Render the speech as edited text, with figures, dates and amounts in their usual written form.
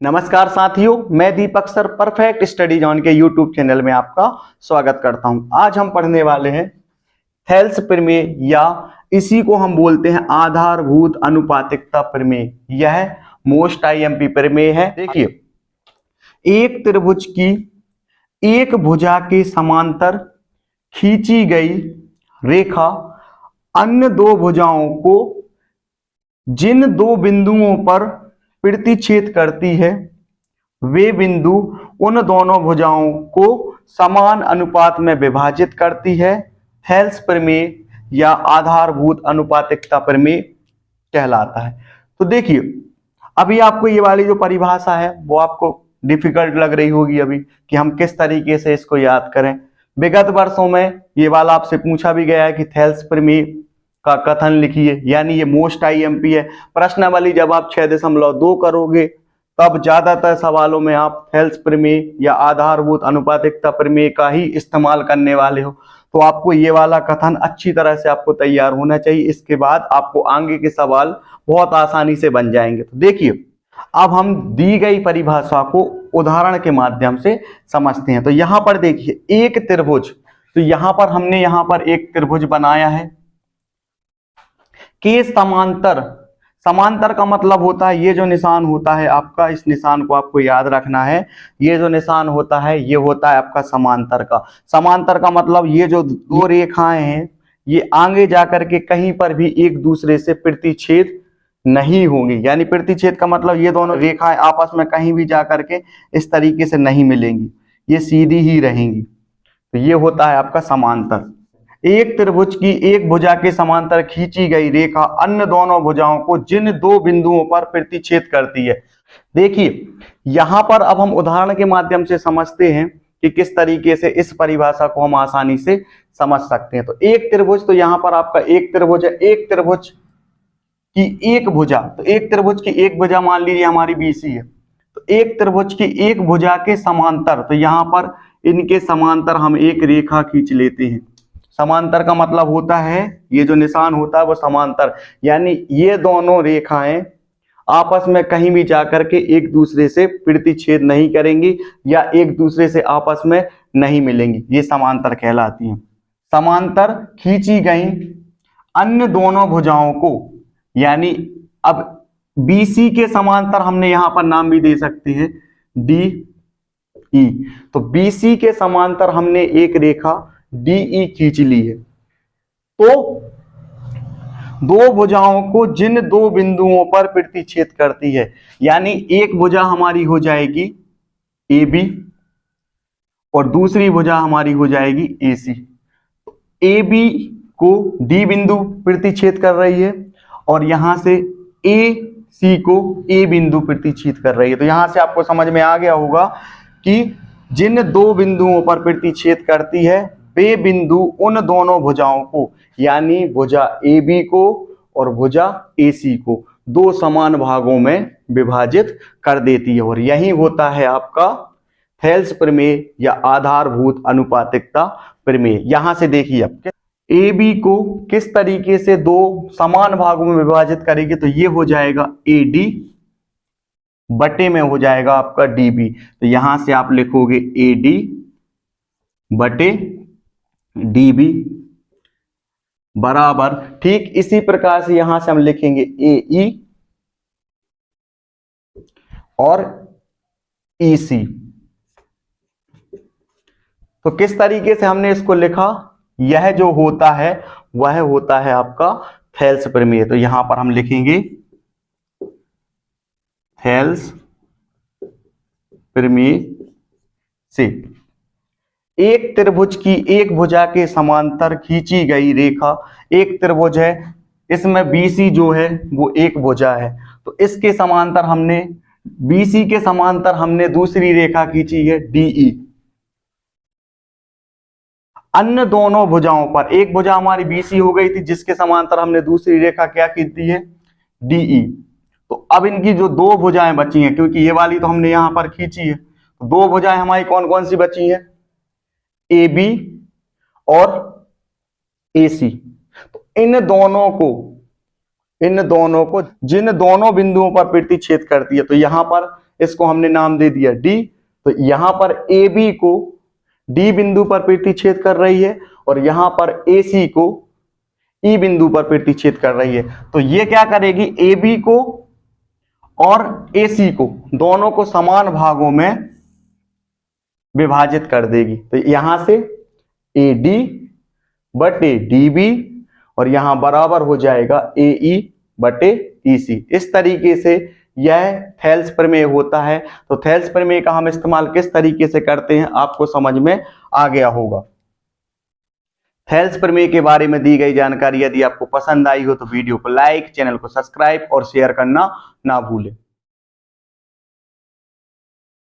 नमस्कार साथियों, मैं दीपक सर परफेक्ट स्टडी जोन के यूट्यूब चैनल में आपका स्वागत करता हूं। आज हम पढ़ने वाले हैं थेल्स प्रमेय या इसी को हम बोलते हैं आधारभूत अनुपातिकता प्रमेय। यह मोस्ट आईएमपी प्रमेय है। देखिए, एक त्रिभुज की एक भुजा के समांतर खींची गई रेखा अन्य दो भुजाओं को जिन दो बिंदुओं पर प्रतिच्छेद करती है वे बिंदु उन दोनों भुजाओं को समान अनुपात में विभाजित करती है। थेल्स प्रमेय या आधारभूत अनुपातिकता प्रमेय कहलाता है। तो देखिए, अभी आपको ये वाली जो परिभाषा है वो आपको डिफिकल्ट लग रही होगी अभी कि हम किस तरीके से इसको याद करें। विगत वर्षों में ये वाला आपसे पूछा भी गया है कि थेल्स प्रमेय का कथन लिखिए, यानी ये मोस्ट आईएमपी है। प्रश्नावली जब आप 6.2 करोगे तब ज्यादातर सवालों में आप थेल्स प्रमेय या आधारभूत अनुपातिकता प्रमेय का ही इस्तेमाल करने वाले हो। तो आपको ये वाला कथन अच्छी तरह से आपको तैयार होना चाहिए। इसके बाद आपको आगे के सवाल बहुत आसानी से बन जाएंगे। तो देखिए, अब हम दी गई परिभाषा को उदाहरण के माध्यम से समझते हैं। तो यहां पर देखिए, एक त्रिभुज, तो यहां पर हमने यहां पर एक त्रिभुज बनाया है के समांतर। समांतर का मतलब होता है ये जो निशान होता है आपका, इस निशान को आपको याद रखना है। ये जो निशान होता है ये होता है आपका समांतर का। समांतर का मतलब ये जो दो रेखाएं हैं ये आगे जाकर के कहीं पर भी एक दूसरे से प्रतिच्छेद नहीं होंगी। यानी प्रतिच्छेद का मतलब ये दोनों रेखाएं आपस में कहीं भी जाकर के इस तरीके से नहीं मिलेंगी, ये सीधी ही रहेंगी। तो ये होता है आपका समांतर। एक त्रिभुज की एक भुजा के समांतर खींची गई रेखा अन्य दोनों भुजाओं को जिन दो बिंदुओं पर प्रतिच्छेद करती है। देखिए, यहां पर अब हम उदाहरण के माध्यम से समझते हैं कि किस तरीके से इस परिभाषा को हम आसानी से समझ सकते हैं। तो एक त्रिभुज, तो यहां पर आपका एक त्रिभुज है। एक त्रिभुज की एक भुजा, तो एक त्रिभुज की एक भुजा मान लीजिए हमारी BC है। तो एक त्रिभुज की एक भुजा के समांतर, तो यहां पर इनके समांतर हम एक रेखा खींच लेते हैं। समांतर का मतलब होता है ये जो निशान होता है वो समांतर, यानी ये दोनों रेखाएं आपस में कहीं भी जाकर के एक दूसरे से प्रतिच्छेद नहीं करेंगी या एक दूसरे से आपस में नहीं मिलेंगी, ये समांतर कहलाती हैं। समांतर खींची गई अन्य दोनों भुजाओं को, यानी अब BC के समांतर हमने यहां पर नाम भी दे सकते हैं DE। तो BC के समांतर हमने एक रेखा DE खींच ली है। तो दो भुजाओं को जिन दो बिंदुओं पर प्रतिच्छेद करती है, यानी एक भुजा हमारी हो जाएगी AB और दूसरी भुजा हमारी हो जाएगी AC। तो AB को D बिंदु प्रतिच्छेद कर रही है और यहां से AC को A बिंदु प्रतिच्छेद कर रही है। तो यहां से आपको समझ में आ गया होगा कि जिन दो बिंदुओं पर प्रतिच्छेद करती है वे बिंदु उन दोनों भुजाओं को, यानी भुजा AB को और भुजा AC को दो समान भागों में विभाजित कर देती है। और यही होता है आपका थेल्स प्रमेय या आधारभूत अनुपातिकता प्रमेय। यहां से देखिए, आप AB को किस तरीके से दो समान भागों में विभाजित करेगी, तो ये हो जाएगा AD बटे में हो जाएगा आपका DB। तो यहां से आप लिखोगे AD बटे DB बराबर, ठीक इसी प्रकार से यहां से हम लिखेंगे AE और EC। तो किस तरीके से हमने इसको लिखा, यह जो होता है वह होता है आपका थेल्स प्रमेय। तो यहां पर हम लिखेंगे थेल्स प्रमेय से एक त्रिभुज की एक भुजा के समांतर खींची गई रेखा, एक त्रिभुज है, इसमें BC जो है वो एक भुजा है, तो इसके समांतर हमने BC के समांतर हमने दूसरी रेखा खींची है DE। अन्य दोनों भुजाओं पर, एक भुजा हमारी BC हो गई थी जिसके समांतर हमने दूसरी रेखा क्या खींची है DE। तो अब इनकी जो दो भुजाएं बची हैं, क्योंकि ये वाली तो हमने यहां पर खींची है, तो दो भुजाएं हमारी कौन कौन सी बची हैं, AB और AC। तो इन दोनों को जिन दोनों बिंदुओं पर प्रतिच्छेद करती है, तो यहां पर इसको हमने नाम दे दिया डी। तो यहां पर ए बी को डी बिंदु पर प्रतिच्छेद कर रही है और यहां पर ए सी को ई बिंदु पर प्रतिच्छेद कर रही है। तो ये क्या करेगी, ए बी को और ए सी को दोनों को समान भागों में विभाजित कर देगी। तो यहां से ए डी बटे डी बी और यहां बराबर हो जाएगा ए ई बटे ई सी। इस तरीके से यह थेल्स प्रमेय होता है। तो थेल्स प्रमेय का हम इस्तेमाल किस तरीके से करते हैं आपको समझ में आ गया होगा। थेल्स प्रमेय के बारे में दी गई जानकारी यदि आपको पसंद आई हो तो वीडियो को लाइक, चैनल को सब्सक्राइब और शेयर करना ना भूलें।